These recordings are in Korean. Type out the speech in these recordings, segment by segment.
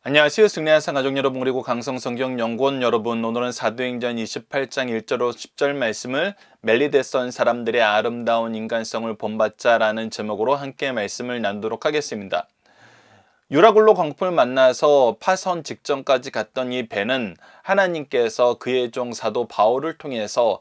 안녕하세요. 승리하사 가족 여러분 그리고 강성성경연구원 여러분, 오늘은 사도행전 28장 1절로 10절 말씀을 멜리데선 사람들의 아름다운 인간성을 본받자라는 제목으로 함께 말씀을 나누도록 하겠습니다. 유라굴로 광풍을 만나서 파선 직전까지 갔던 이 배는 하나님께서 그의 종 사도 바울을 통해서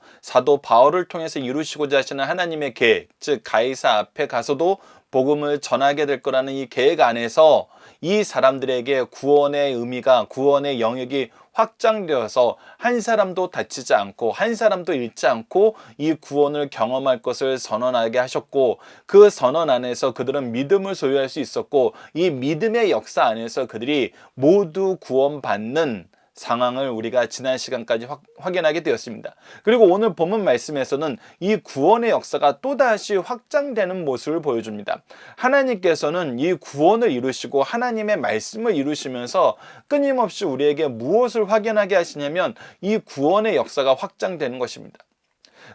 이루시고자 하시는 하나님의 계획, 즉 가이사 앞에 가서도 복음을 전하게 될 거라는 이 계획 안에서 이 사람들에게 구원의 의미가, 구원의 영역이 확장되어서 한 사람도 다치지 않고 한 사람도 잃지 않고 이 구원을 경험할 것을 선언하게 하셨고, 그 선언 안에서 그들은 믿음을 소유할 수 있었고, 이 믿음의 역사 안에서 그들이 모두 구원받는 상황을 우리가 지난 시간까지 확인하게 되었습니다. 그리고 오늘 본문 말씀에서는 이 구원의 역사가 또다시 확장되는 모습을 보여줍니다. 하나님께서는 이 구원을 이루시고 하나님의 말씀을 이루시면서 끊임없이 우리에게 무엇을 확인하게 하시냐면 이 구원의 역사가 확장되는 것입니다.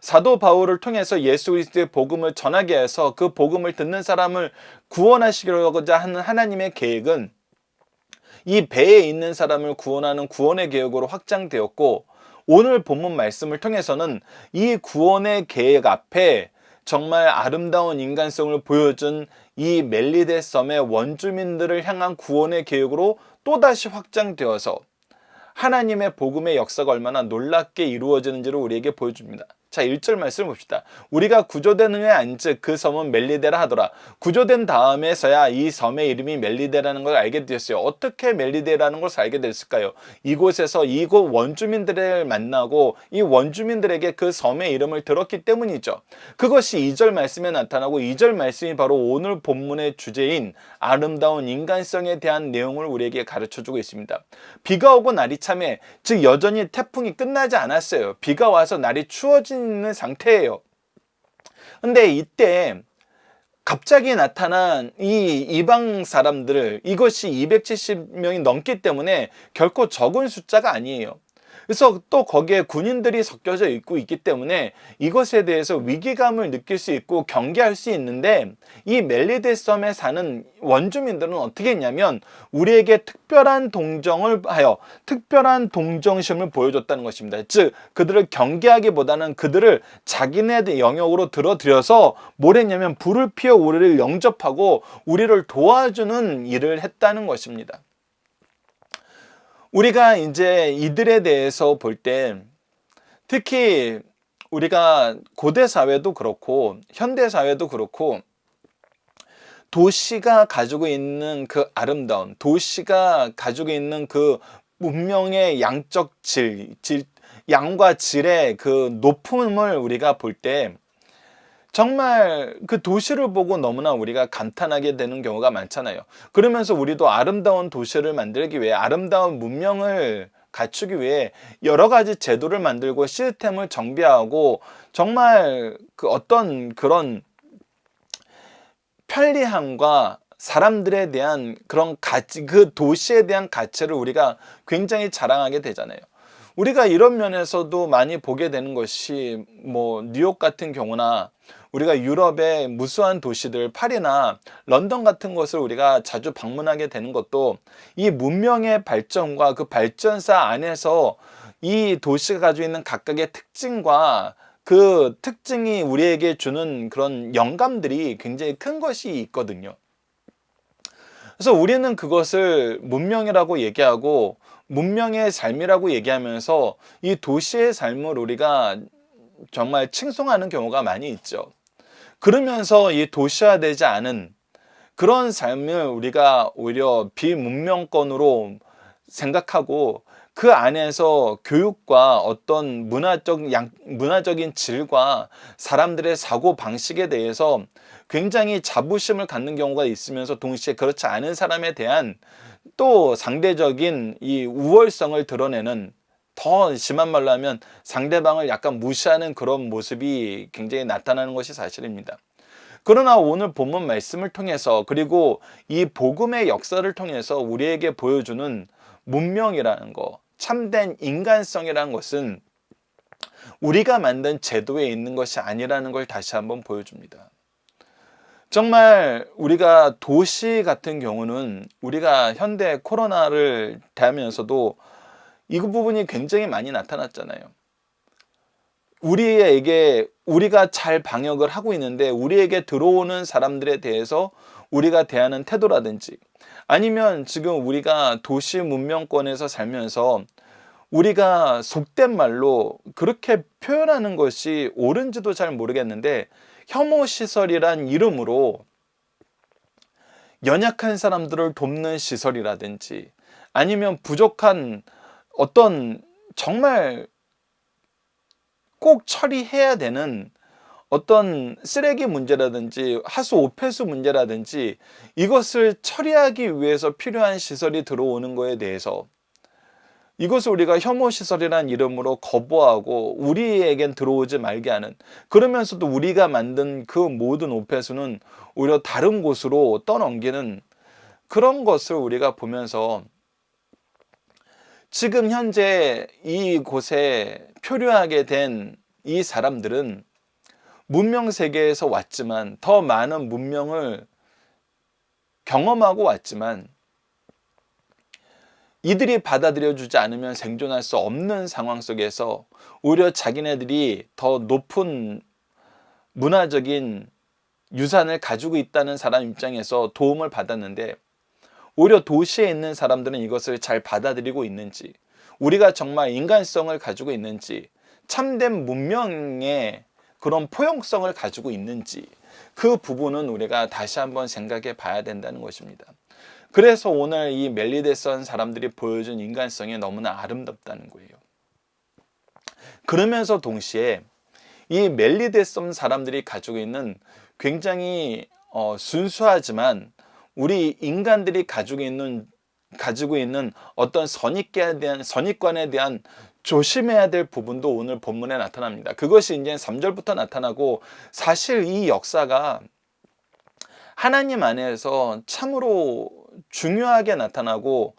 사도 바울을 통해서 예수 그리스도의 복음을 전하게 해서 그 복음을 듣는 사람을 구원하시려고자 하는 하나님의 계획은 이 배에 있는 사람을 구원하는 구원의 계획으로 확장되었고, 오늘 본문 말씀을 통해서는 이 구원의 계획 앞에 정말 아름다운 인간성을 보여준 이 멜리데 섬의 원주민들을 향한 구원의 계획으로 또다시 확장되어서 하나님의 복음의 역사가 얼마나 놀랍게 이루어지는지를 우리에게 보여줍니다. 자, 1절 말씀을 봅시다. 우리가 구조된 후에 안즉 그 섬은 멜리데라 하더라. 구조된 다음에서야 이 섬의 이름이 멜리데라는 걸 알게 되었어요. 어떻게 멜리데라는 것을 알게 됐을까요? 이곳에서 이곳 원주민들을 만나고 이 원주민들에게 그 섬의 이름을 들었기 때문이죠. 그것이 2절 말씀에 나타나고, 2절 말씀이 바로 오늘 본문의 주제인 아름다운 인간성에 대한 내용을 우리에게 가르쳐주고 있습니다. 비가 오고 날이 참해, 즉 여전히 태풍이 끝나지 않았어요. 비가 와서 날이 추워진 있는 상태예요. 근데 이때 갑자기 나타난 이 이방 사람들, 이것이 270명이 넘기 때문에 결코 적은 숫자가 아니에요. 그래서 또 거기에 군인들이 섞여져 있기 때문에 이것에 대해서 위기감을 느낄 수 있고 경계할 수 있는데, 이 멜리데 섬에 사는 원주민들은 어떻게 했냐면 우리에게 특별한 동정을 하여 특별한 동정심을 보여줬다는 것입니다. 즉 그들을 경계하기보다는 그들을 자기네 영역으로 들어들여서 뭘 했냐면 불을 피워 우리를 영접하고 우리를 도와주는 일을 했다는 것입니다. 우리가 이제 이들에 대해서 볼 때, 특히 우리가 고대 사회도 그렇고 현대 사회도 그렇고, 도시가 가지고 있는 그 아름다운, 도시가 가지고 있는 그 문명의 양적 양과 질의 그 높음을 우리가 볼 때 정말 그 도시를 보고 너무나 우리가 감탄하게 되는 경우가 많잖아요. 그러면서 우리도 아름다운 도시를 만들기 위해, 아름다운 문명을 갖추기 위해 여러 가지 제도를 만들고 시스템을 정비하고 정말 그 어떤 그런 편리함과 사람들에 대한 그런 가치, 그 도시에 대한 가치를 우리가 굉장히 자랑하게 되잖아요. 우리가 이런 면에서도 많이 보게 되는 것이, 뉴욕 같은 경우나 우리가 유럽의 무수한 도시들, 파리나 런던 같은 곳을 우리가 자주 방문하게 되는 것도 이 문명의 발전과 그 발전사 안에서 이 도시가 가지고 있는 각각의 특징과 그 특징이 우리에게 주는 그런 영감들이 굉장히 큰 것이 있거든요. 그래서 우리는 그것을 문명이라고 얘기하고 문명의 삶이라고 얘기하면서 이 도시의 삶을 우리가 정말 칭송하는 경우가 많이 있죠. 그러면서 이 도시화되지 않은 그런 삶을 우리가 오히려 비문명권으로 생각하고, 그 안에서 교육과 어떤 문화적인 질과 사람들의 사고 방식에 대해서 굉장히 자부심을 갖는 경우가 있으면서, 동시에 그렇지 않은 사람에 대한 또 상대적인 이 우월성을 드러내는, 더 심한 말로 하면 상대방을 약간 무시하는 그런 모습이 굉장히 나타나는 것이 사실입니다. 그러나 오늘 본문 말씀을 통해서, 그리고 이 복음의 역사를 통해서 우리에게 보여주는 문명이라는 것, 참된 인간성이라는 것은 우리가 만든 제도에 있는 것이 아니라는 걸 다시 한번 보여줍니다. 정말 우리가 도시 같은 경우는 우리가 현대 코로나를 대하면서도 이 부분이 굉장히 많이 나타났잖아요. 우리에게 우리가 잘 방역을 하고 있는데 우리에게 들어오는 사람들에 대해서 우리가 대하는 태도라든지, 아니면 지금 우리가 도시 문명권에서 살면서 우리가 속된 말로 그렇게 표현하는 것이 옳은지도 잘 모르겠는데, 혐오시설이란 이름으로 연약한 사람들을 돕는 시설이라든지, 아니면 부족한 어떤 정말 꼭 처리해야 되는 어떤 쓰레기 문제라든지 하수 오폐수 문제라든지, 이것을 처리하기 위해서 필요한 시설이 들어오는 거에 대해서 이것을 우리가 혐오시설이라는 이름으로 거부하고 우리에겐 들어오지 말게 하는, 그러면서도 우리가 만든 그 모든 오폐수는 오히려 다른 곳으로 떠넘기는 그런 것을 우리가 보면서, 지금 현재 이곳에 표류하게 된 이 사람들은 문명 세계에서 왔지만, 더 많은 문명을 경험하고 왔지만, 이들이 받아들여주지 않으면 생존할 수 없는 상황 속에서 오히려 자기네들이 더 높은 문화적인 유산을 가지고 있다는 사람 입장에서 도움을 받았는데, 오히려 도시에 있는 사람들은 이것을 잘 받아들이고 있는지, 우리가 정말 인간성을 가지고 있는지, 참된 문명의 그런 포용성을 가지고 있는지, 그 부분은 우리가 다시 한번 생각해 봐야 된다는 것입니다. 그래서 오늘 이 멜리데선 사람들이 보여준 인간성이 너무나 아름답다는 거예요. 그러면서 동시에 이 멜리데선 사람들이 가지고 있는 굉장히 순수하지만 우리 인간들이 가지고 있는 어떤 선입관에 대한 조심해야 될 부분도 오늘 본문에 나타납니다. 그것이 이제 3절부터 나타나고, 사실 이 역사가 하나님 안에서 참으로 중요하게 나타나고,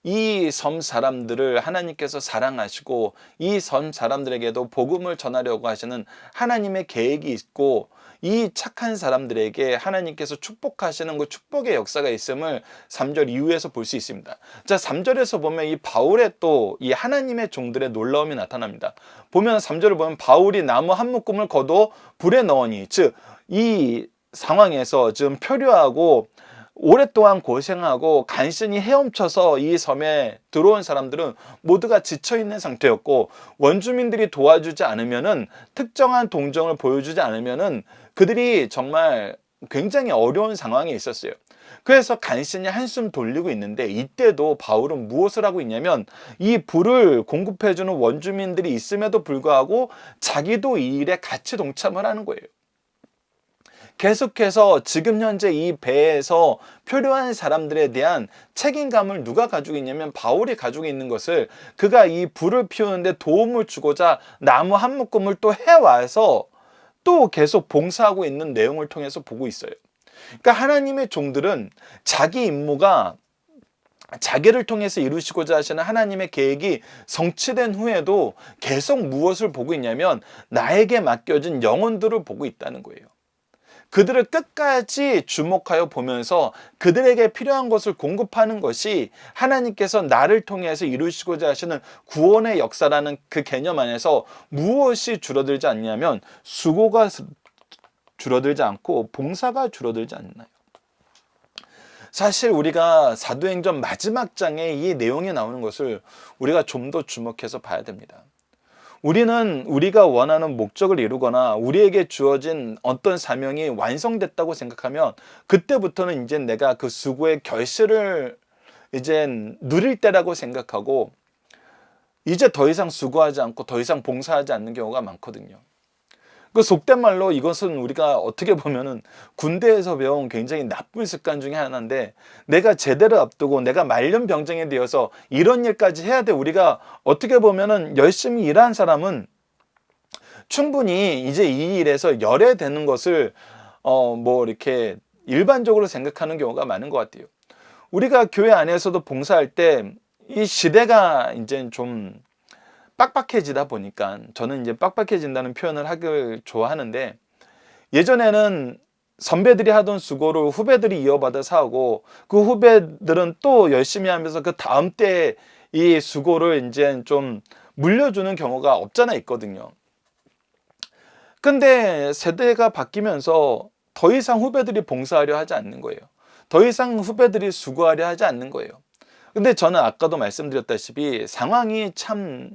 이 섬 사람들을 하나님께서 사랑하시고 이 섬 사람들에게도 복음을 전하려고 하시는 하나님의 계획이 있고, 이 착한 사람들에게 하나님께서 축복하시는 그 축복의 역사가 있음을 3절 이후에서 볼 수 있습니다. 자, 3절에서 보면 이 바울의 또 이 하나님의 종들의 놀라움이 나타납니다. 보면 3절을 보면 바울이 나무 한 묶음을 거둬 불에 넣으니, 즉 이 상황에서 지금 표류하고 오랫동안 고생하고 간신히 헤엄쳐서 이 섬에 들어온 사람들은 모두가 지쳐있는 상태였고, 원주민들이 도와주지 않으면은, 특정한 동정을 보여주지 않으면은 그들이 정말 굉장히 어려운 상황에 있었어요. 그래서 간신히 한숨 돌리고 있는데, 이때도 바울은 무엇을 하고 있냐면, 이 불을 공급해주는 원주민들이 있음에도 불구하고 자기도 이 일에 같이 동참을 하는 거예요. 계속해서 지금 현재 이 배에서 표류한 사람들에 대한 책임감을 누가 가지고 있냐면 바울이 가지고 있는 것을, 그가 이 불을 피우는데 도움을 주고자 나무 한 묶음을 또 해와서 또 계속 봉사하고 있는 내용을 통해서 보고 있어요. 그러니까 하나님의 종들은 자기 임무가 자기를 통해서 이루시고자 하시는 하나님의 계획이 성취된 후에도 계속 무엇을 보고 있냐면, 나에게 맡겨진 영혼들을 보고 있다는 거예요. 그들을 끝까지 주목하여 보면서 그들에게 필요한 것을 공급하는 것이 하나님께서 나를 통해서 이루시고자 하시는 구원의 역사라는 그 개념 안에서 무엇이 줄어들지 않냐면, 수고가 줄어들지 않고 봉사가 줄어들지 않나요? 사실 우리가 사도행전 마지막 장에 이 내용이 나오는 것을 우리가 좀 더 주목해서 봐야 됩니다. 우리는 우리가 원하는 목적을 이루거나 우리에게 주어진 어떤 사명이 완성됐다고 생각하면, 그때부터는 이제 내가 그 수고의 결실을 이제 누릴 때라고 생각하고, 이제 더 이상 수고하지 않고 더 이상 봉사하지 않는 경우가 많거든요. 그 속된 말로 이것은 우리가 어떻게 보면은 군대에서 배운 굉장히 나쁜 습관 중에 하나인데, 내가 제대를 앞두고 내가 말년병장이 되어서 이런 일까지 해야 돼. 우리가 어떻게 보면은 열심히 일한 사람은 충분히 이제 이 일에서 열애되는 것을 이렇게 일반적으로 생각하는 경우가 많은 것 같아요. 우리가 교회 안에서도 봉사할 때 이 시대가 이제 좀 빡빡해지다 보니까, 저는 이제 빡빡해진다는 표현을 하길 좋아하는데, 예전에는 선배들이 하던 수고를 후배들이 이어받아서 하고 그 후배들은 또 열심히 하면서 그 다음 때 이 수고를 이제 좀 물려주는 경우가 없잖아 있거든요. 근데 세대가 바뀌면서 더 이상 후배들이 봉사하려 하지 않는 거예요. 더 이상 후배들이 수고하려 하지 않는 거예요. 근데 저는 아까도 말씀드렸다시피 상황이 참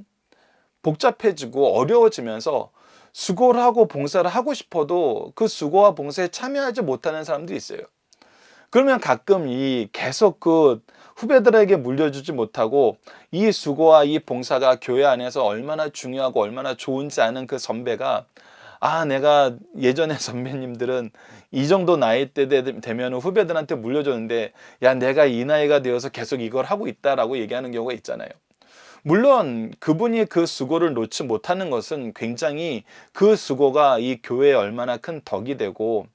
복잡해지고 어려워지면서 수고를 하고 봉사를 하고 싶어도 그 수고와 봉사에 참여하지 못하는 사람도 있어요. 그러면 가끔 이 계속 그 후배들에게 물려주지 못하고 이 수고와 이 봉사가 교회 안에서 얼마나 중요하고 얼마나 좋은지 아는 그 선배가 내가 예전에 선배님들은 이 정도 나이 때 되면 후배들한테 물려줬는데 야, 내가 이 나이가 되어서 계속 이걸 하고 있다라고 얘기하는 경우가 있잖아요. 물론 그분이 그 수고를 놓지 못하는 것은 굉장히 그 수고가 이 교회에 얼마나 큰 덕이 되고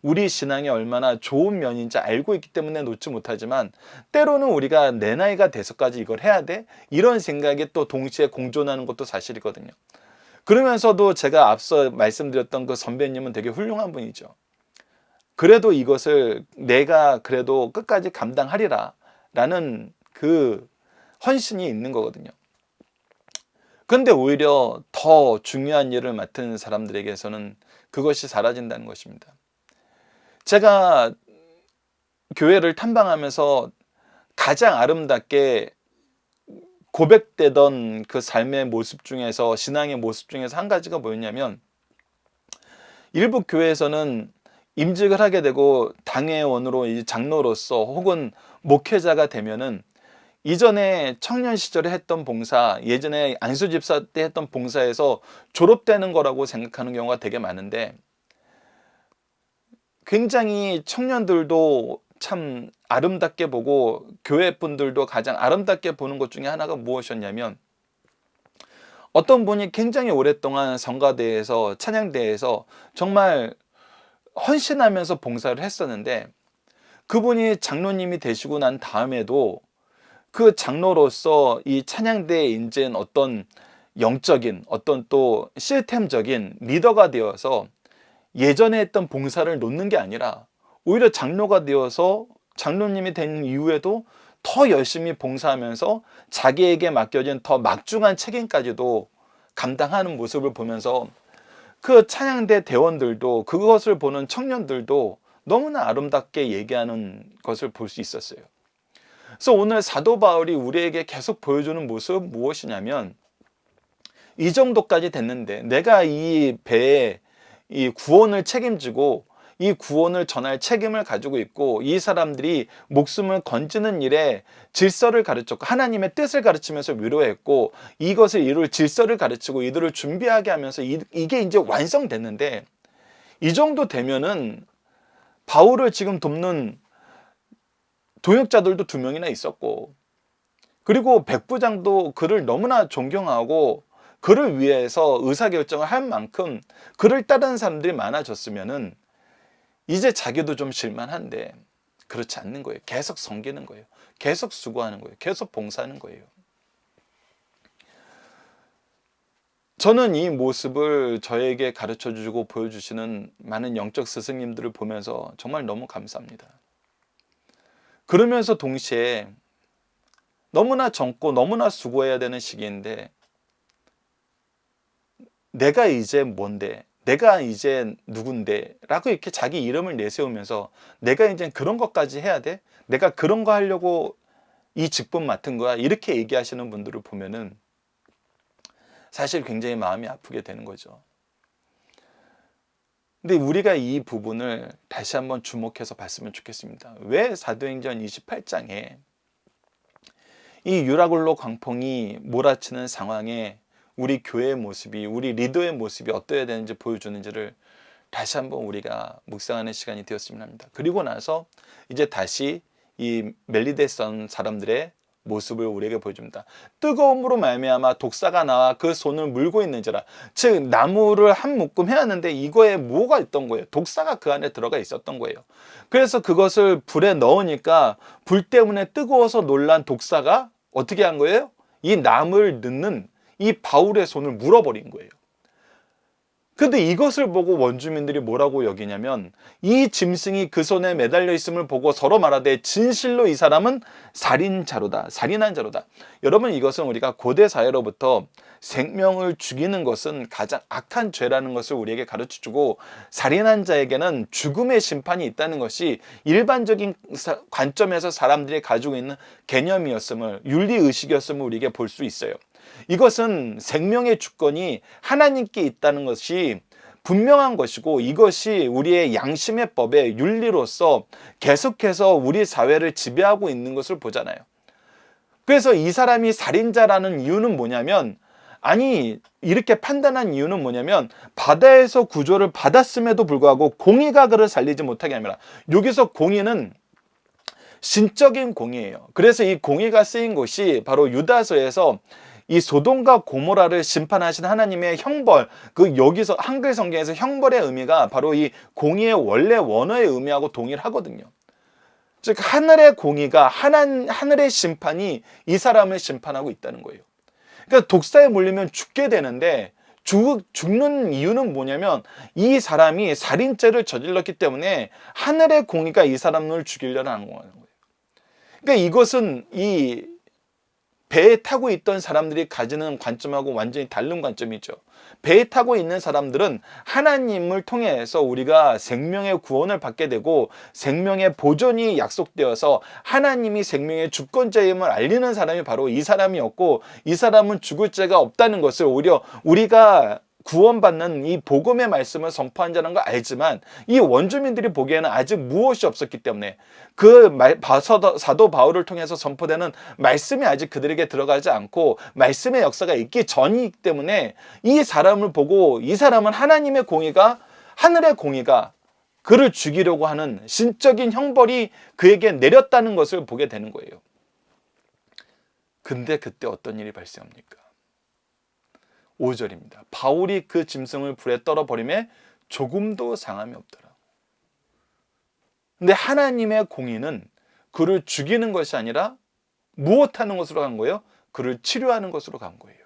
우리 신앙에 얼마나 좋은 면인지 알고 있기 때문에 놓지 못하지만 때로는 우리가 내 나이가 돼서까지 이걸 해야 돼? 이런 생각이 또 동시에 공존하는 것도 사실이거든요. 그러면서도 제가 앞서 말씀드렸던 그 선배님은 되게 훌륭한 분이죠. 그래도 이것을 내가 그래도 끝까지 감당하리라 라는 그 헌신이 있는 거거든요. 그런데 오히려 더 중요한 일을 맡은 사람들에게서는 그것이 사라진다는 것입니다. 제가 교회를 탐방하면서 가장 아름답게 고백되던 그 삶의 모습 중에서, 신앙의 모습 중에서 한 가지가 뭐였냐면, 일부 교회에서는 임직을 하게 되고 당회원으로 장로로서 혹은 목회자가 되면은 이전에 청년 시절에 했던 봉사, 예전에 안수집사 때 했던 봉사에서 졸업되는 거라고 생각하는 경우가 되게 많은데, 굉장히 청년들도 참 아름답게 보고 교회 분들도 가장 아름답게 보는 것 중에 하나가 무엇이었냐면, 어떤 분이 굉장히 오랫동안 성가대에서 찬양대에서 정말 헌신하면서 봉사를 했었는데, 그분이 장로님이 되시고 난 다음에도 그 장로로서 이 찬양대에 인재인 어떤 영적인, 어떤 또 시스템적인 리더가 되어서 예전에 했던 봉사를 놓는 게 아니라 오히려 장로가 되어서 장로님이 된 이후에도 더 열심히 봉사하면서 자기에게 맡겨진 더 막중한 책임까지도 감당하는 모습을 보면서 그 찬양대 대원들도, 그것을 보는 청년들도 너무나 아름답게 얘기하는 것을 볼 수 있었어요. 그래서 오늘 사도 바울이 우리에게 계속 보여주는 모습은 무엇이냐면, 이 정도까지 됐는데 내가 이 배에 이 구원을 책임지고 이 구원을 전할 책임을 가지고 있고, 이 사람들이 목숨을 건지는 일에 질서를 가르쳤고 하나님의 뜻을 가르치면서 위로했고, 이것을 이룰 질서를 가르치고 이들을 준비하게 하면서 이게 이제 완성됐는데, 이 정도 되면은 바울을 지금 돕는 동역자들도 2명이나 있었고, 그리고 백부장도 그를 너무나 존경하고 그를 위해서 의사결정을 할 만큼 그를 따르는 사람들이 많아졌으면은 이제 자기도 좀 실만한데 그렇지 않는 거예요. 계속 섬기는 거예요. 계속 수고하는 거예요. 계속 봉사하는 거예요. 저는 이 모습을 저에게 가르쳐주고 보여주시는 많은 영적 스승님들을 보면서 정말 너무 감사합니다. 그러면서 동시에 너무나 젊고 너무나 수고해야 되는 시기인데, 내가 이제 뭔데, 내가 이제 누군데 라고 이렇게 자기 이름을 내세우면서 내가 이제 그런 것까지 해야 돼? 내가 그런 거 하려고 이 직분 맡은 거야? 이렇게 얘기하시는 분들을 보면은 사실 굉장히 마음이 아프게 되는 거죠. 근데 우리가 이 부분을 다시 한번 주목해서 봤으면 좋겠습니다. 왜 사도행전 28장에 이 유라굴로 광풍이 몰아치는 상황에 우리 교회의 모습이, 우리 리더의 모습이 어떠해야 되는지 보여주는지를 다시 한번 우리가 묵상하는 시간이 되었으면 합니다. 그리고 나서 이제 다시 이 멜리데 선 사람들의 모습을 우리에게 보여줍니다. 뜨거움으로 말미암아 독사가 나와 그 손을 물고 있는지라. 즉 나무를 한 묶음 해왔는데 이거에 뭐가 있던 거예요? 독사가 그 안에 들어가 있었던 거예요. 그래서 그것을 불에 넣으니까 불 때문에 뜨거워서 놀란 독사가 어떻게 한 거예요? 이 나무를 넣는 이 바울의 손을 물어버린 거예요. 근데 이것을 보고 원주민들이 뭐라고 여기냐면 이 짐승이 그 손에 매달려 있음을 보고 서로 말하되 진실로 이 사람은 살인자로다. 살인한 자로다. 여러분, 이것은 우리가 고대 사회로부터 생명을 죽이는 것은 가장 악한 죄라는 것을 우리에게 가르쳐주고, 살인한 자에게는 죽음의 심판이 있다는 것이 일반적인 관점에서 사람들이 가지고 있는 개념이었음을, 윤리의식이었음을 우리에게 볼 수 있어요. 이것은 생명의 주권이 하나님께 있다는 것이 분명한 것이고, 이것이 우리의 양심의 법의 윤리로서 계속해서 우리 사회를 지배하고 있는 것을 보잖아요. 그래서 이 사람이 살인자라는 이유는 뭐냐면, 아니, 이렇게 판단한 이유는 뭐냐면, 바다에서 구조를 받았음에도 불구하고 공의가 그를 살리지 못하게 합니다. 여기서 공의는 신적인 공의예요. 그래서 이 공의가 쓰인 것이 바로 유다서에서 이 소돔과 고모라를 심판하신 하나님의 형벌, 그 여기서 한글 성경에서 형벌의 의미가 바로 이 공의의 원래 원어의 의미하고 동일하거든요. 즉 하늘의 공의가, 하늘의 심판이 이 사람을 심판하고 있다는 거예요. 그러니까 독사에 물리면 죽게 되는데, 죽는 이유는 뭐냐면 이 사람이 살인죄를 저질렀기 때문에 하늘의 공의가 이 사람을 죽이려는 거예요. 그러니까 이것은 이 배에 타고 있던 사람들이 가지는 관점하고 완전히 다른 관점이죠. 배에 타고 있는 사람들은 하나님을 통해서 우리가 생명의 구원을 받게 되고 생명의 보존이 약속되어서 하나님이 생명의 주권자임을 알리는 사람이 바로 이 사람이었고, 이 사람은 죽을 죄가 없다는 것을 오히려 우리가 구원받는 이 복음의 말씀을 선포한 자라는 걸 알지만, 이 원주민들이 보기에는 아직 무엇이 없었기 때문에 그 사도 바울을 통해서 선포되는 말씀이 아직 그들에게 들어가지 않고 말씀의 역사가 있기 전이기 때문에 이 사람을 보고, 이 사람은 하나님의 공의가, 하늘의 공의가 그를 죽이려고 하는 신적인 형벌이 그에게 내렸다는 것을 보게 되는 거예요. 근데 그때 어떤 일이 발생합니까? 5절입니다. 바울이 그 짐승을 불에 떨어버림에 조금도 상함이 없더라. 근데 하나님의 공의는 그를 죽이는 것이 아니라 무엇하는 것으로 간 거예요? 그를 치료하는 것으로 간 거예요.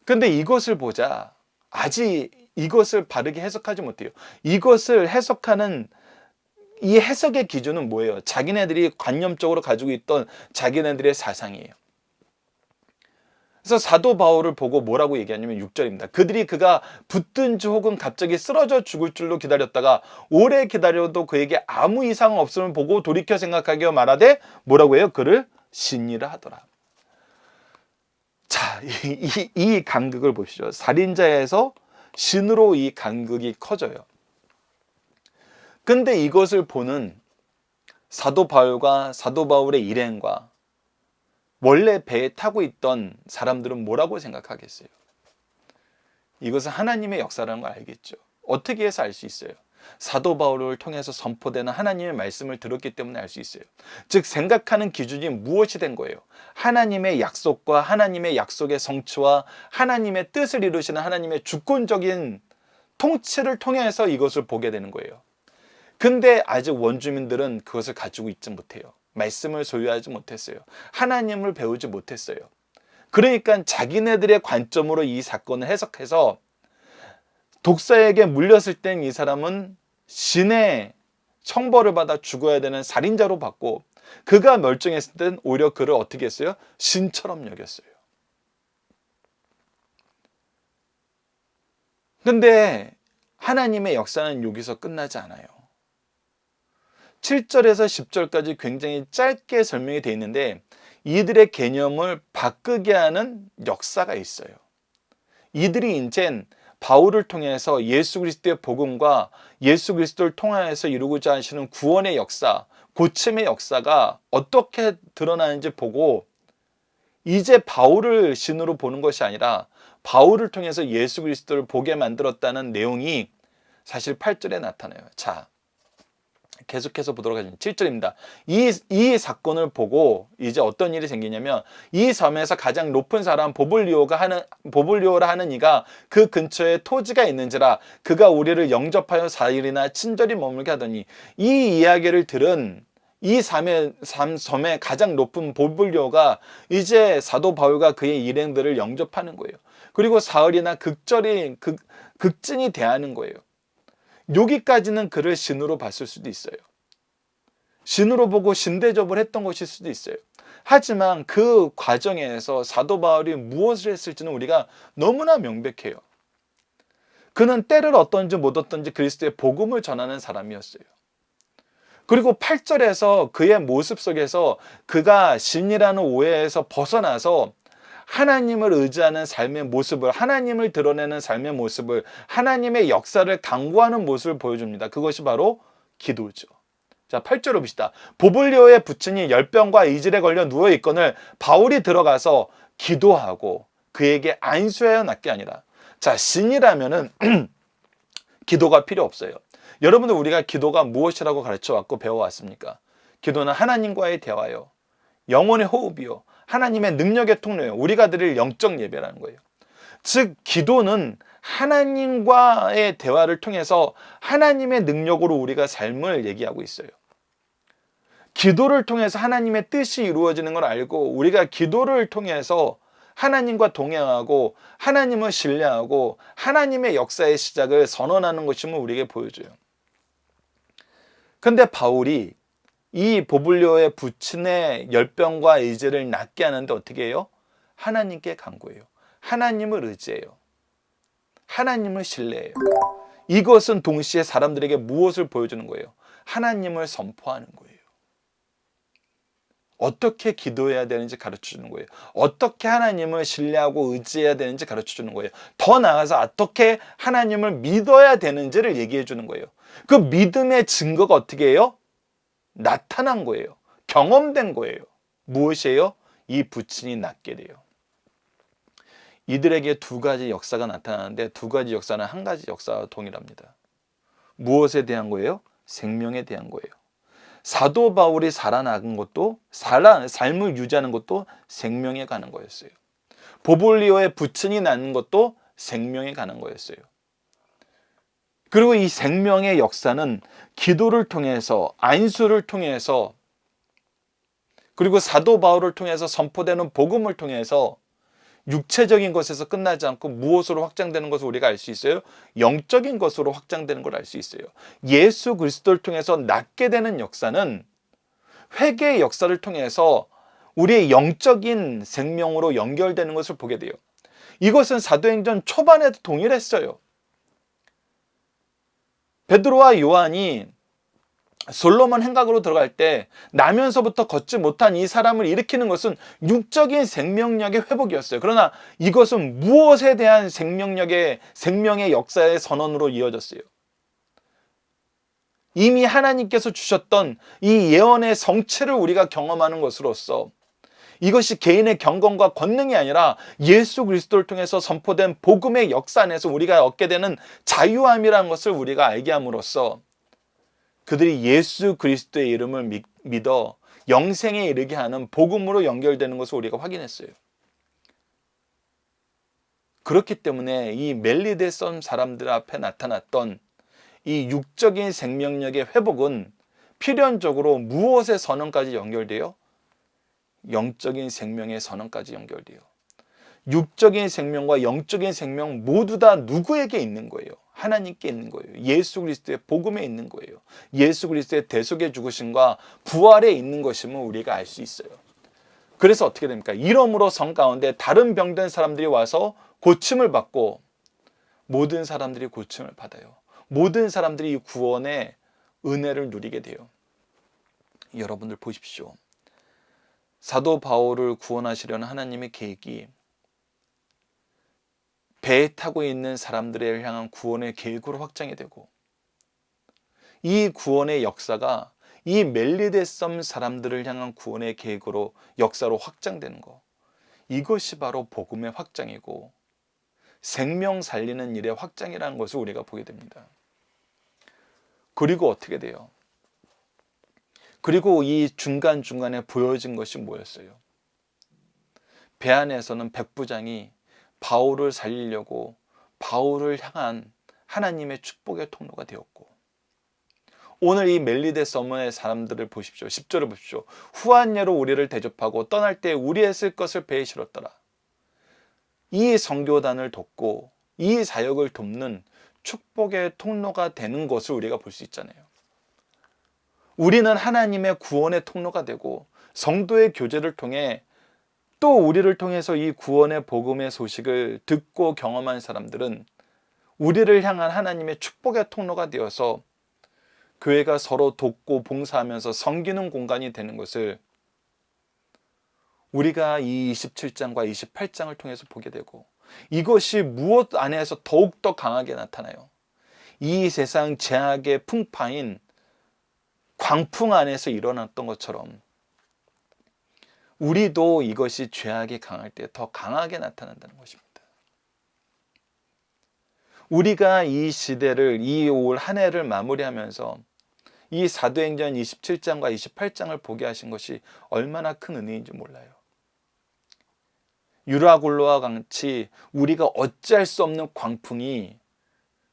근데 이것을 보자 아직 이것을 바르게 해석하지 못해요. 이것을 해석하는 이 해석의 기준은 뭐예요? 자기네들이 관념적으로 가지고 있던 자기네들의 사상이에요. 그래서 사도 바울을 보고 뭐라고 얘기하냐면 6절입니다. 그들이 그가 붙든지 혹은 갑자기 쓰러져 죽을 줄로 기다렸다가 오래 기다려도 그에게 아무 이상 없음을 보고 돌이켜 생각하게 말하되 뭐라고 해요? 그를 신이라 하더라. 자, 이 간극을 보시죠. 살인자에서 신으로 이 간극이 커져요. 근데 이것을 보는 사도 바울과 사도 바울의 일행과 원래 배에 타고 있던 사람들은 뭐라고 생각하겠어요? 이것은 하나님의 역사라는 걸 알겠죠. 어떻게 해서 알 수 있어요? 사도 바울을 통해서 선포되는 하나님의 말씀을 들었기 때문에 알 수 있어요. 즉 생각하는 기준이 무엇이 된 거예요? 하나님의 약속과 하나님의 약속의 성취와 하나님의 뜻을 이루시는 하나님의 주권적인 통치를 통해서 이것을 보게 되는 거예요. 근데 아직 원주민들은 그것을 가지고 있지 못해요. 말씀을 소유하지 못했어요. 하나님을 배우지 못했어요. 그러니까 자기네들의 관점으로 이 사건을 해석해서 독사에게 물렸을 땐 이 사람은 신의 청벌을 받아 죽어야 되는 살인자로 봤고, 그가 멸종했을 땐 오히려 그를 어떻게 했어요? 신처럼 여겼어요. 근데 하나님의 역사는 여기서 끝나지 않아요. 7절에서 10절까지 굉장히 짧게 설명이 되어 있는데 이들의 개념을 바꾸게 하는 역사가 있어요. 이들이 이젠 바울을 통해서 예수 그리스도의 복음과 예수 그리스도를 통하여서 이루고자 하시는 구원의 역사, 고침의 역사가 어떻게 드러나는지 보고 이제 바울을 신으로 보는 것이 아니라 바울을 통해서 예수 그리스도를 보게 만들었다는 내용이 사실 8절에 나타나요. 자, 계속해서 보도록 하겠습니다. 7절입니다. 이 사건을 보고 이제 어떤 일이 생기냐면 이 섬에서 가장 높은 사람 보블리오라 하는 이가 그 근처에 토지가 있는지라 그가 우리를 영접하여 4일이나 친절히 머물게 하더니, 이 이야기를 들은 이 섬의 가장 높은 보블리오가 이제 사도 바울과 그의 일행들을 영접하는 거예요. 그리고 사흘이나 극진히 대하는 거예요. 여기까지는 그를 신으로 봤을 수도 있어요. 신으로 보고 신대접을 했던 것일 수도 있어요. 하지만 그 과정에서 사도 바울이 무엇을 했을지는 우리가 너무나 명백해요. 그는 때를 얻든지 못 얻든지 그리스도의 복음을 전하는 사람이었어요. 그리고 8절에서 그의 모습 속에서 그가 신이라는 오해에서 벗어나서 하나님을 의지하는 삶의 모습을, 하나님을 드러내는 삶의 모습을, 하나님의 역사를 강구하는 모습을 보여줍니다. 그것이 바로 기도죠. 자, 8절을 봅시다. 보블리오의 부친이 열병과 이질에 걸려 누워있거늘 바울이 들어가서 기도하고 그에게 안수하여 낫게 하니라. 자, 신이라면은 기도가 필요 없어요. 여러분들, 우리가 기도가 무엇이라고 가르쳐왔고 배워왔습니까? 기도는 하나님과의 대화요, 영혼의 호흡이요, 하나님의 능력의 통로예요. 우리가 드릴 영적 예배라는 거예요. 즉 기도는 하나님과의 대화를 통해서 하나님의 능력으로 우리가 삶을 얘기하고 있어요. 기도를 통해서 하나님의 뜻이 이루어지는 걸 알고 우리가 기도를 통해서 하나님과 동행하고 하나님을 신뢰하고 하나님의 역사의 시작을 선언하는 것임을 우리에게 보여줘요. 근데 바울이 이 보블리오의 부친의 열병과 의지를 낫게 하는데 어떻게 해요? 하나님께 간구해요. 하나님을 의지해요. 하나님을 신뢰해요. 이것은 동시에 사람들에게 무엇을 보여주는 거예요? 하나님을 선포하는 거예요. 어떻게 기도해야 되는지 가르쳐주는 거예요. 어떻게 하나님을 신뢰하고 의지해야 되는지 가르쳐주는 거예요. 더 나아가서 어떻게 하나님을 믿어야 되는지를 얘기해 주는 거예요. 그 믿음의 증거가 어떻게 해요? 나타난 거예요. 경험된 거예요. 무엇이에요? 이 부친이 낫게 돼요. 이들에게 두 가지 역사가 나타나는데 두 가지 역사는 한 가지 역사와 동일합니다. 무엇에 대한 거예요? 생명에 대한 거예요. 사도 바울이 살아나간 것도, 삶을 유지하는 것도 생명에 가는 거였어요. 보볼리오의 부친이 낳는 것도 생명에 가는 거였어요. 그리고 이 생명의 역사는 기도를 통해서, 안수를 통해서, 그리고 사도 바울을 통해서 선포되는 복음을 통해서 육체적인 것에서 끝나지 않고 무엇으로 확장되는 것을 우리가 알 수 있어요? 영적인 것으로 확장되는 걸 알 수 있어요. 예수 그리스도를 통해서 낫게 되는 역사는 회개의 역사를 통해서 우리의 영적인 생명으로 연결되는 것을 보게 돼요. 이것은 사도행전 초반에도 동일했어요. 베드로와 요한이 솔로몬 행각으로 들어갈 때 나면서부터 걷지 못한 이 사람을 일으키는 것은 육적인 생명력의 회복이었어요. 그러나 이것은 무엇에 대한 생명의 역사의 선언으로 이어졌어요. 이미 하나님께서 주셨던 이 예언의 성취를 우리가 경험하는 것으로서 이것이 개인의 경건과 권능이 아니라 예수 그리스도를 통해서 선포된 복음의 역사 안에서 우리가 얻게 되는 자유함이라는 것을 우리가 알게 함으로써 그들이 예수 그리스도의 이름을 믿어 영생에 이르게 하는 복음으로 연결되는 것을 우리가 확인했어요. 그렇기 때문에 이 멜리데 섬 사람들 앞에 나타났던 이 육적인 생명력의 회복은 필연적으로 무엇의 선언까지 연결돼요? 영적인 생명의 선언까지 연결돼요. 육적인 생명과 영적인 생명 모두 다 누구에게 있는 거예요? 하나님께 있는 거예요. 예수 그리스도의 복음에 있는 거예요. 예수 그리스도의 대속의 죽으심과 부활에 있는 것임을 우리가 알 수 있어요. 그래서 어떻게 됩니까? 이러므로 성 가운데 다른 병든 사람들이 와서 고침을 받고 모든 사람들이 고침을 받아요. 모든 사람들이 구원의 은혜를 누리게 돼요. 여러분들 보십시오. 사도 바울을 구원하시려는 하나님의 계획이 배에 타고 있는 사람들을 향한 구원의 계획으로 확장이 되고 이 구원의 역사가 이 멜리데 섬 사람들을 향한 구원의 계획으로 역사로 확장되는 것, 이것이 바로 복음의 확장이고 생명 살리는 일의 확장이라는 것을 우리가 보게 됩니다. 그리고 어떻게 돼요? 그리고 이 중간중간에 보여진 것이 뭐였어요? 배 안에서는 백부장이 바울을 살리려고 바울을 향한 하나님의 축복의 통로가 되었고, 오늘 이 멜리데 섬의 사람들을 보십시오. 10절을 보십시오. 후한 예로 우리를 대접하고 떠날 때 우리의 쓸 것을 배에 실었더라. 이 선교단을 돕고 이 사역을 돕는 축복의 통로가 되는 것을 우리가 볼 수 있잖아요. 우리는 하나님의 구원의 통로가 되고 성도의 교제를 통해 또 우리를 통해서 이 구원의 복음의 소식을 듣고 경험한 사람들은 우리를 향한 하나님의 축복의 통로가 되어서 교회가 서로 돕고 봉사하면서 섬기는 공간이 되는 것을 우리가 이 27장과 28장을 통해서 보게 되고, 이것이 무엇 안에서 더욱더 강하게 나타나요. 이 세상 죄악의 풍파인 광풍 안에서 일어났던 것처럼 우리도 이것이 죄악이 강할 때 더 강하게 나타난다는 것입니다. 우리가 이 시대를, 이 올 한 해를 마무리하면서 이 사도행전 27장과 28장을 보게 하신 것이 얼마나 큰 은혜인지 몰라요. 유라굴로와 같이 우리가 어찌할 수 없는 광풍이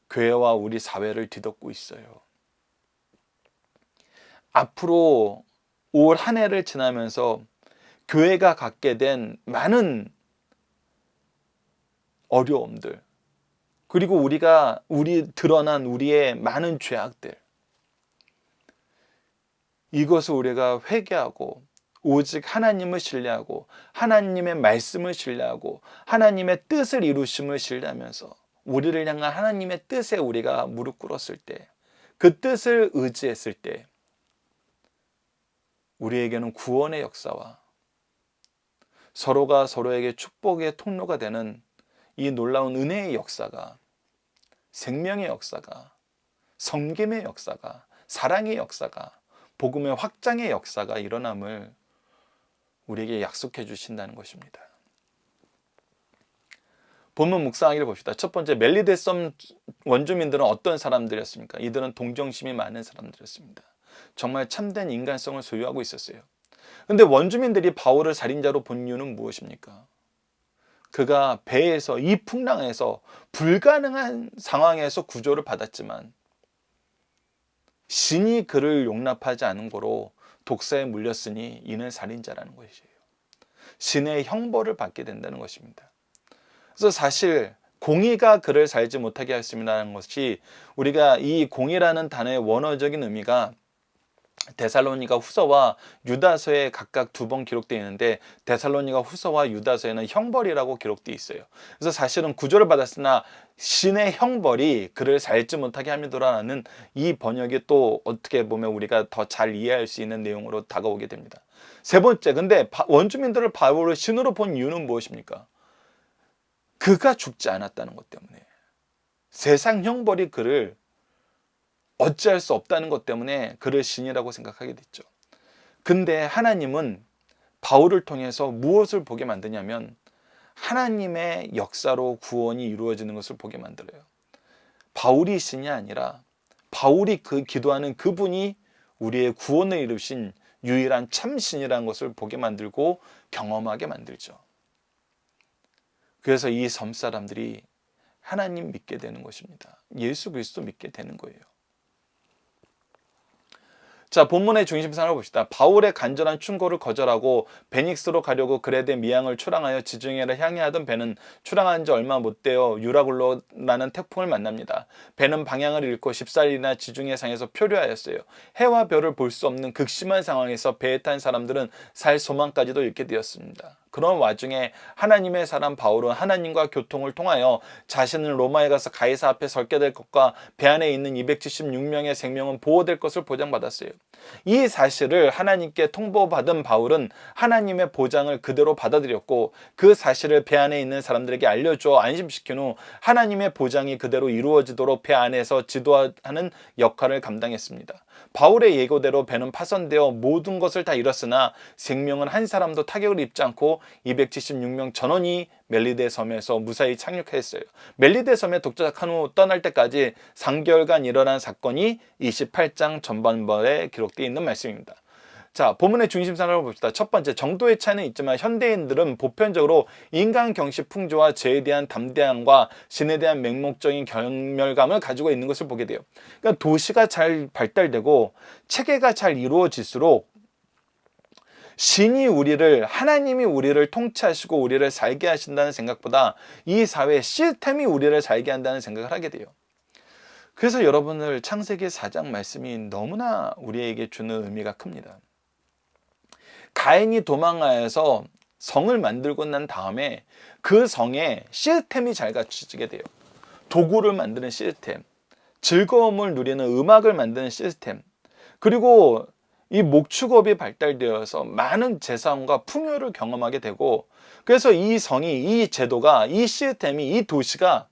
교회와 우리 사회를 뒤덮고 있어요. 앞으로 올 한 해를 지나면서 교회가 갖게 된 많은 어려움들, 그리고 드러난 우리의 많은 죄악들, 이것을 우리가 회개하고 오직 하나님을 신뢰하고 하나님의 말씀을 신뢰하고 하나님의 뜻을 이루심을 신뢰하면서 우리를 향한 하나님의 뜻에 우리가 무릎 꿇었을 때, 그 뜻을 의지했을 때 우리에게는 구원의 역사와 서로가 서로에게 축복의 통로가 되는 이 놀라운 은혜의 역사가, 생명의 역사가, 섬김의 역사가, 사랑의 역사가, 복음의 확장의 역사가 일어남을 우리에게 약속해 주신다는 것입니다. 본문 묵상하기를 봅시다. 첫 번째, 멜리데 섬 원주민들은 어떤 사람들이었습니까? 이들은 동정심이 많은 사람들이었습니다. 정말 참된 인간성을 소유하고 있었어요. 그런데 원주민들이 바울을 살인자로 본 이유는 무엇입니까? 그가 배에서, 이 풍랑에서 불가능한 상황에서 구조를 받았지만 신이 그를 용납하지 않은 거로 독사에 물렸으니 이는 살인자라는 것이에요. 신의 형벌을 받게 된다는 것입니다. 그래서 사실 공의가 그를 살지 못하게 했습니다라는 것이, 우리가 이 공의라는 단어의 원어적인 의미가 데살로니가 후서와 유다서에 각각 2번 기록되어 있는데, 데살로니가 후서와 유다서에는 형벌이라고 기록되어 있어요. 그래서 사실은 구조를 받았으나 신의 형벌이 그를 살지 못하게 합니다라는 이 번역이 또 어떻게 보면 우리가 더 잘 이해할 수 있는 내용으로 다가오게 됩니다. 세 번째, 근데 원주민들을 바울을 신으로 본 이유는 무엇입니까? 그가 죽지 않았다는 것 때문에, 세상 형벌이 그를 어찌할 수 없다는 것 때문에 그를 신이라고 생각하게 됐죠. 근데 하나님은 바울을 통해서 무엇을 보게 만드냐면 하나님의 역사로 구원이 이루어지는 것을 보게 만들어요. 바울이 신이 아니라 바울이 기도하는 그분이 우리의 구원을 이루신 유일한 참신이라는 것을 보게 만들고 경험하게 만들죠. 그래서 이 섬 사람들이 하나님 믿게 되는 것입니다. 예수 그리스도 믿게 되는 거예요. 자, 본문의 중심상을 봅시다. 바울의 간절한 충고를 거절하고 베닉스로 가려고 그레데 미항을 출항하여 지중해를 향해 하던 배는 출항한 지 얼마 못 되어 유라굴로라는 태풍을 만납니다. 배는 방향을 잃고 14일이나 지중해 상에서 표류하였어요. 해와 별을 볼 수 없는 극심한 상황에서 배에 탄 사람들은 살 소망까지도 잃게 되었습니다. 그런 와중에 하나님의 사람 바울은 하나님과 교통을 통하여 자신은 로마에 가서 가이사 앞에 설게 될 것과 배 안에 있는 276명의 생명은 보호될 것을 보장받았어요. 이 사실을 하나님께 통보받은 바울은 하나님의 보장을 그대로 받아들였고, 그 사실을 배 안에 있는 사람들에게 알려주어 안심시킨 후 하나님의 보장이 그대로 이루어지도록 배 안에서 지도하는 역할을 감당했습니다. 바울의 예고대로 배는 파손되어 모든 것을 다 잃었으나 생명은 한 사람도 타격을 입지 않고 276명 전원이 멜리데 섬에서 무사히 착륙했어요. 멜리데 섬에 도착한 후 떠날 때까지 3개월간 일어난 사건이 28장 전반부에 기록되어 있는 말씀입니다. 자, 본문의 중심상을 봅시다. 첫 번째, 정도의 차이는 있지만 현대인들은 보편적으로 인간 경시 풍조와 죄에 대한 담대함과 신에 대한 맹목적인 경멸감을 가지고 있는 것을 보게 돼요. 그러니까 도시가 잘 발달되고 체계가 잘 이루어질수록 하나님이 우리를 통치하시고 우리를 살게 하신다는 생각보다 이 사회 시스템이 우리를 살게 한다는 생각을 하게 돼요. 그래서 여러분들 창세기 4장 말씀이 너무나 우리에게 주는 의미가 큽니다. 가인이 도망하여서 성을 만들고 난 다음에 그 성에 시스템이 잘 갖춰지게 돼요. 도구를 만드는 시스템, 즐거움을 누리는 음악을 만드는 시스템, 그리고 이 목축업이 발달되어서 많은 재산과 풍요를 경험하게 되고, 그래서 이 성이, 이 제도가, 이 시스템이, 이 도시가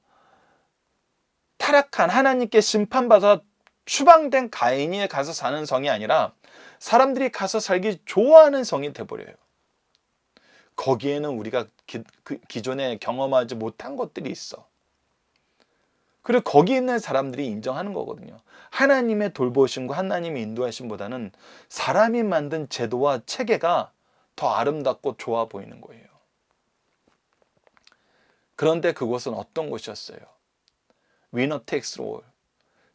타락한 하나님께 심판받아 추방된 가인이 가서 사는 성이 아니라 사람들이 가서 살기 좋아하는 성이 돼버려요. 거기에는 우리가 기존에 경험하지 못한 것들이 있어. 그리고 거기 있는 사람들이 인정하는 거거든요. 하나님의 돌보심과 하나님의 인도하심보다는 사람이 만든 제도와 체계가 더 아름답고 좋아 보이는 거예요. 그런데 그곳은 어떤 곳이었어요? Winner takes all.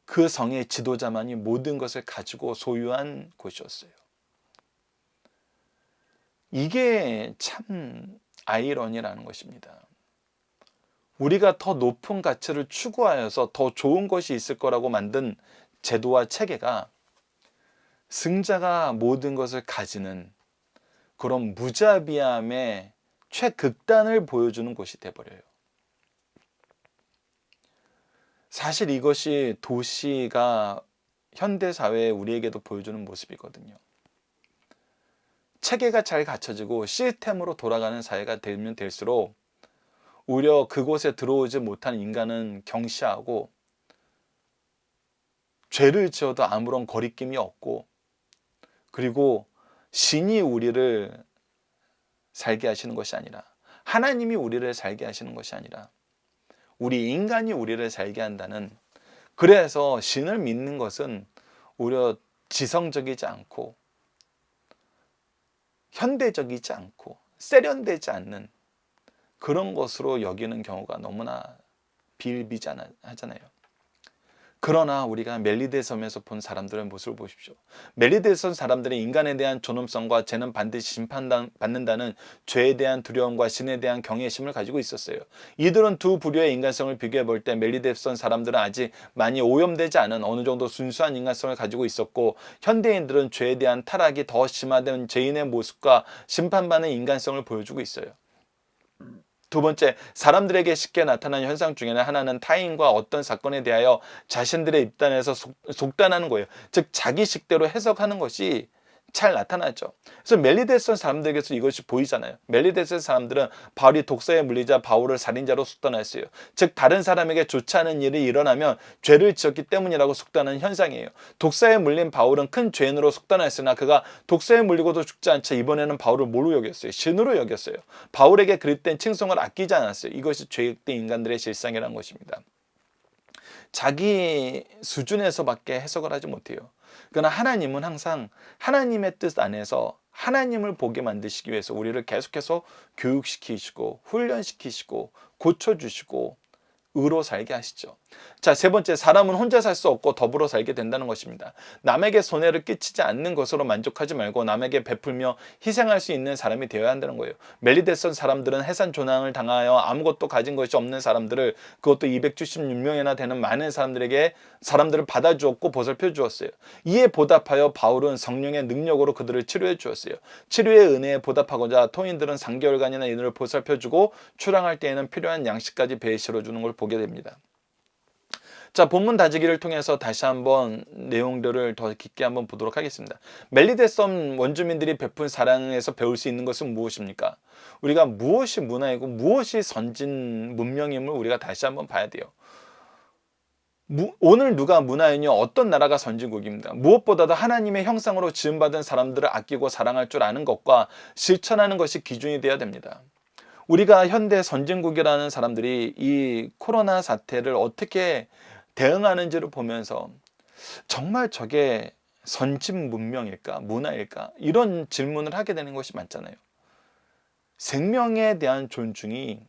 그 성의 지도자만이 모든 것을 가지고 소유한 곳이었어요. 이게 참 아이러니라는 것입니다. 우리가 더 높은 가치를 추구하여서 더 좋은 것이 있을 거라고 만든 제도와 체계가 승자가 모든 것을 가지는 그런 무자비함의 최극단을 보여주는 곳이 돼버려요. 사실 이것이 도시가 현대사회에 우리에게도 보여주는 모습이거든요. 체계가 잘 갖춰지고 시스템으로 돌아가는 사회가 되면 될수록 오히려 그곳에 들어오지 못한 인간은 경시하고 죄를 지어도 아무런 거리낌이 없고, 그리고 신이 우리를 살게 하시는 것이 아니라, 하나님이 우리를 살게 하시는 것이 아니라 우리 인간이 우리를 살게 한다는, 그래서 신을 믿는 것은 오히려 지성적이지 않고 현대적이지 않고 세련되지 않는 그런 것으로 여기는 경우가 너무나 비일비재하잖아요. 그러나 우리가 멜리데 섬에서 본 사람들의 모습을 보십시오. 멜리데 섬 사람들의 인간에 대한 존엄성과 죄는 반드시 심판받는다는 죄에 대한 두려움과 신에 대한 경외심을 가지고 있었어요. 이들은 두 부류의 인간성을 비교해 볼 때 멜리데 섬 사람들은 아직 많이 오염되지 않은 어느 정도 순수한 인간성을 가지고 있었고, 현대인들은 죄에 대한 타락이 더 심화된 죄인의 모습과 심판받는 인간성을 보여주고 있어요. 두 번째, 사람들에게 쉽게 나타나는 현상 중에는 하나는 타인과 어떤 사건에 대하여 자신들의 입단에서 속단하는 거예요. 즉 자기 식대로 해석하는 것이 잘 나타나죠. 그래서 멜리데스 사람들에게서 이것이 보이잖아요. 멜리데스 사람들은 바울이 독사에 물리자 바울을 살인자로 속단했어요. 즉 다른 사람에게 좋지 않은 일이 일어나면 죄를 지었기 때문이라고 속단하는 현상이에요. 독사에 물린 바울은 큰 죄인으로 속단했으나 그가 독사에 물리고도 죽지 않자 이번에는 바울을 뭐로 여겼어요? 신으로 여겼어요. 바울에게 그릇된 칭송을 아끼지 않았어요. 이것이 죄악된 인간들의 실상이라는 것입니다. 자기 수준에서밖에 해석을 하지 못해요. 그러나 하나님은 항상 하나님의 뜻 안에서 하나님을 보게 만드시기 위해서 우리를 계속해서 교육시키시고 훈련시키시고 고쳐주시고 의로 살게 하시죠. 자, 세 번째, 사람은 혼자 살 수 없고 더불어 살게 된다는 것입니다. 남에게 손해를 끼치지 않는 것으로 만족하지 말고 남에게 베풀며 희생할 수 있는 사람이 되어야 한다는 거예요. 멜리데선 사람들은 해산 조난을 당하여 아무것도 가진 것이 없는 사람들을, 그것도 276명이나 되는 많은 사람들을 받아주었고 보살펴 주었어요. 이에 보답하여 바울은 성령의 능력으로 그들을 치료해 주었어요. 치료의 은혜에 보답하고자 토인들은 3개월간이나 이들을 보살펴주고 출항할 때에는 필요한 양식까지 배에 실어주는 걸 보게 됩니다. 자, 본문 다지기를 통해서 다시 한번 내용들을 더 깊게 한번 보도록 하겠습니다. 멜리데 섬 원주민들이 베푼 사랑에서 배울 수 있는 것은 무엇입니까? 우리가 무엇이 문화이고 무엇이 선진 문명임을 우리가 다시 한번 봐야 돼요. 오늘 누가 문화이며 어떤 나라가 선진국입니다. 무엇보다도 하나님의 형상으로 지음받은 사람들을 아끼고 사랑할 줄 아는 것과 실천하는 것이 기준이 되어야 됩니다. 우리가 현대 선진국이라는 사람들이 이 코로나 사태를 어떻게 대응하는지를 보면서 정말 저게 선진 문명일까, 문화일까, 이런 질문을 하게 되는 것이 많잖아요. 생명에 대한 존중이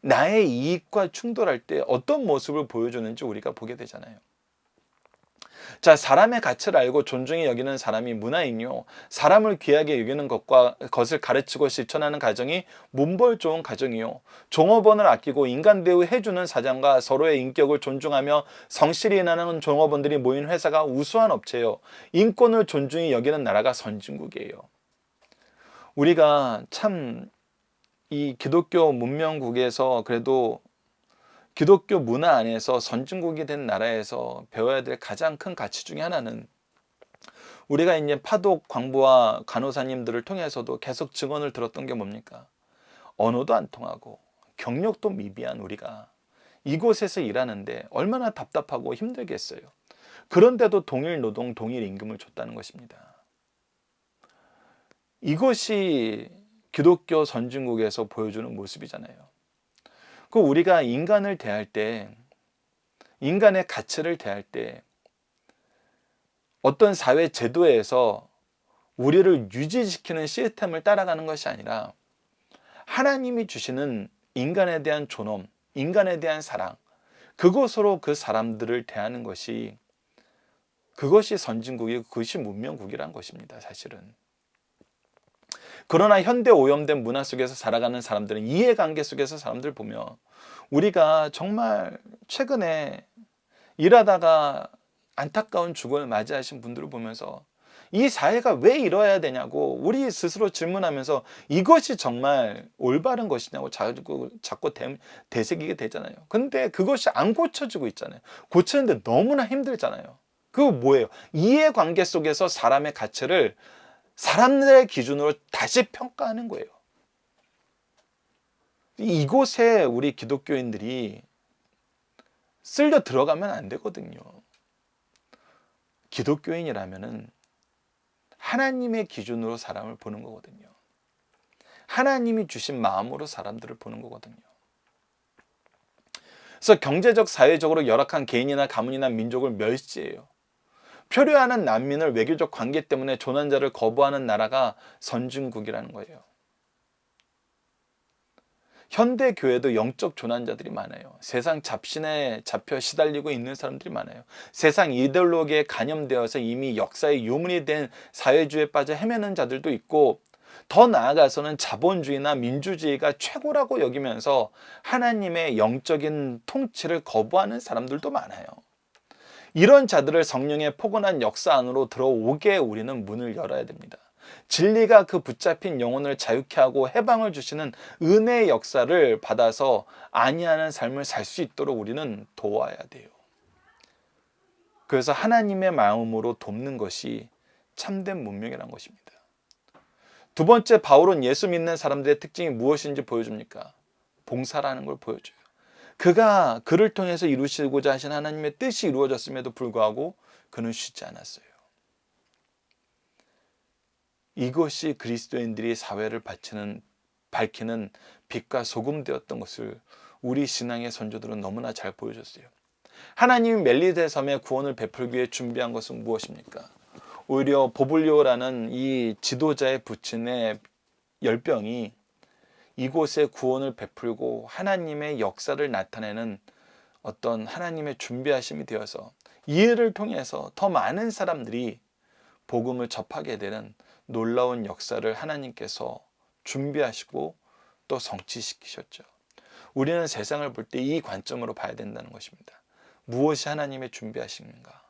나의 이익과 충돌할 때 어떤 모습을 보여주는지 우리가 보게 되잖아요. 자, 사람의 가치를 알고 존중히 여기는 사람이 문화이며 사람을 귀하게 여기는 것을 가르치고 실천하는 가정이 문벌 좋은 가정이요 종업원을 아끼고 인간 대우해주는 사장과 서로의 인격을 존중하며 성실히 일하는 종업원들이 모인 회사가 우수한 업체요 인권을 존중히 여기는 나라가 선진국이에요. 우리가 참 이 기독교 문명국에서 그래도 기독교 문화 안에서 선진국이 된 나라에서 배워야 될 가장 큰 가치 중에 하나는 우리가 이제 파독 광부와 간호사님들을 통해서도 계속 증언을 들었던 게 뭡니까? 언어도 안 통하고 경력도 미비한 우리가 이곳에서 일하는데 얼마나 답답하고 힘들겠어요. 그런데도 동일 노동, 동일 임금을 줬다는 것입니다. 이것이 기독교 선진국에서 보여주는 모습이잖아요. 그 우리가 인간을 대할 때, 인간의 가치를 대할 때 어떤 사회 제도에서 우리를 유지시키는 시스템을 따라가는 것이 아니라 하나님이 주시는 인간에 대한 존엄, 인간에 대한 사랑, 그것으로 그 사람들을 대하는 것이 그것이 선진국이고 그것이 문명국이란 것입니다. 사실은. 그러나 현대 오염된 문화 속에서 살아가는 사람들은 이해관계 속에서 사람들 보면 우리가 정말 최근에 일하다가 안타까운 죽음을 맞이하신 분들을 보면서 이 사회가 왜 이러야 되냐고 우리 스스로 질문하면서 이것이 정말 올바른 것이냐고 자꾸 되새기게 되잖아요. 근데 그것이 안 고쳐지고 있잖아요. 고치는데 너무나 힘들잖아요. 그거 뭐예요? 이해관계 속에서 사람의 가치를 사람들의 기준으로 다시 평가하는 거예요. 이곳에 우리 기독교인들이 쓸려 들어가면 안 되거든요. 기독교인이라면은 하나님의 기준으로 사람을 보는 거거든요. 하나님이 주신 마음으로 사람들을 보는 거거든요. 그래서 경제적, 사회적으로 열악한 개인이나 가문이나 민족을 멸시해요. 표류하는 난민을 외교적 관계 때문에 조난자를 거부하는 나라가 선진국이라는 거예요. 현대 교회도 영적 조난자들이 많아요. 세상 잡신에 잡혀 시달리고 있는 사람들이 많아요. 세상 이데올로기에 간염되어서 이미 역사의 유물이 된 사회주의에 빠져 헤매는 자들도 있고 더 나아가서는 자본주의나 민주주의가 최고라고 여기면서 하나님의 영적인 통치를 거부하는 사람들도 많아요. 이런 자들을 성령의 포근한 역사 안으로 들어오게 우리는 문을 열어야 됩니다. 진리가 그 붙잡힌 영혼을 자유케 하고 해방을 주시는 은혜의 역사를 받아서 안위하는 삶을 살 수 있도록 우리는 도와야 돼요. 그래서 하나님의 마음으로 돕는 것이 참된 문명이라는 것입니다. 두 번째, 바울은 예수 믿는 사람들의 특징이 무엇인지 보여줍니까? 봉사라는 걸 보여줘요. 그가 그를 통해서 이루시고자 하신 하나님의 뜻이 이루어졌음에도 불구하고 그는 쉬지 않았어요. 이것이 그리스도인들이 사회를 밝히는 빛과 소금 되었던 것을 우리 신앙의 선조들은 너무나 잘 보여줬어요. 하나님이 멜리데 섬에 구원을 베풀기 위해 준비한 것은 무엇입니까? 오히려 보블리오라는 이 지도자의 부친의 열병이 이곳에 구원을 베풀고 하나님의 역사를 나타내는 어떤 하나님의 준비하심이 되어서 이 일을 통해서 더 많은 사람들이 복음을 접하게 되는 놀라운 역사를 하나님께서 준비하시고 또 성취시키셨죠. 우리는 세상을 볼 때 이 관점으로 봐야 된다는 것입니다. 무엇이 하나님의 준비하신가?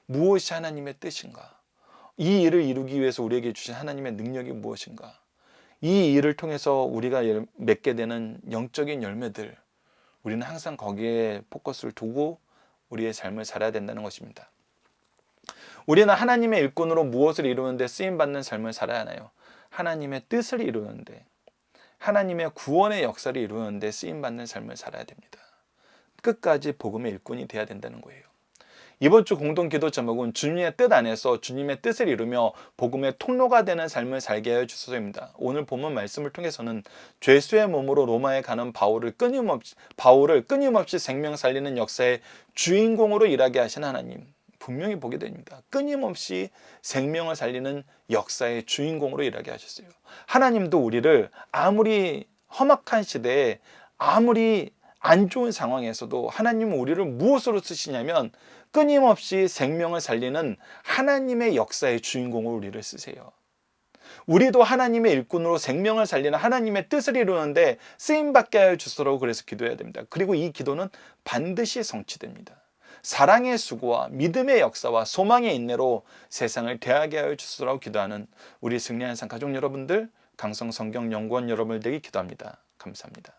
무엇이 하나님의 뜻인가? 이 일을 이루기 위해서 우리에게 주신 하나님의 능력이 무엇인가? 이 일을 통해서 우리가 맺게 되는 영적인 열매들, 우리는 항상 거기에 포커스를 두고 우리의 삶을 살아야 된다는 것입니다. 우리는 하나님의 일꾼으로 무엇을 이루는데 쓰임받는 삶을 살아야 하나요? 하나님의 뜻을 이루는데, 하나님의 구원의 역사를 이루는데 쓰임받는 삶을 살아야 됩니다. 끝까지 복음의 일꾼이 되어야 된다는 거예요. 이번 주 공동기도 제목은 주님의 뜻 안에서 주님의 뜻을 이루며 복음의 통로가 되는 삶을 살게 하여 주소서입니다. 오늘 본문 말씀을 통해서는 죄수의 몸으로 로마에 가는 바울을 끊임없이 생명 살리는 역사의 주인공으로 일하게 하신 하나님, 분명히 보게 됩니다. 끊임없이 생명을 살리는 역사의 주인공으로 일하게 하셨어요. 하나님도 우리를 아무리 험악한 시대에 아무리 안 좋은 상황에서도 하나님은 우리를 무엇으로 쓰시냐면 끊임없이 생명을 살리는 하나님의 역사의 주인공으로 우리를 쓰세요. 우리도 하나님의 일꾼으로 생명을 살리는 하나님의 뜻을 이루는데 쓰임받게 하여 주소서. 그래서 기도해야 됩니다. 그리고 이 기도는 반드시 성취됩니다. 사랑의 수고와 믿음의 역사와 소망의 인내로 세상을 대하게 하여 주소서라고 기도하는 우리 승리한 상 가족 여러분들, 강성성경연구원 여러분들에게 기도합니다. 감사합니다.